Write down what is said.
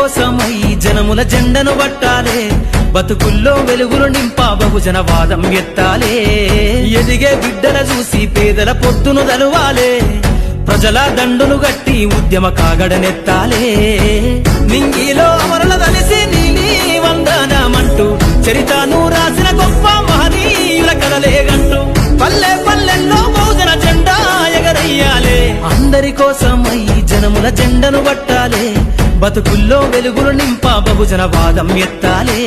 కోసమై జనముల జెండను పట్టాలే, బతుకుల్లో వెలుగులు నింపా బహుజన వాదం ఎత్తాలే. ఎదిగే బిడ్డల చూసి పేదల పొద్దును దలువాలే, ప్రజల దండును గట్టి ఉద్యమ కాగడనెత్తాలే. నింగిలో అమరుల దలిసి నీలి వందనమంటూ చరితను రాసిన గొప్ప మహనీయుల కలలేగంటూ పల్లె పల్లెల్లో బహుజన జెండా ఎగరయ్యాలే. అందరి కోసమై జనముల జెండను పట్టాలే, బతుకుల్లో వెలుగులు నింపా బహుజన వాదం ఎత్తాలే.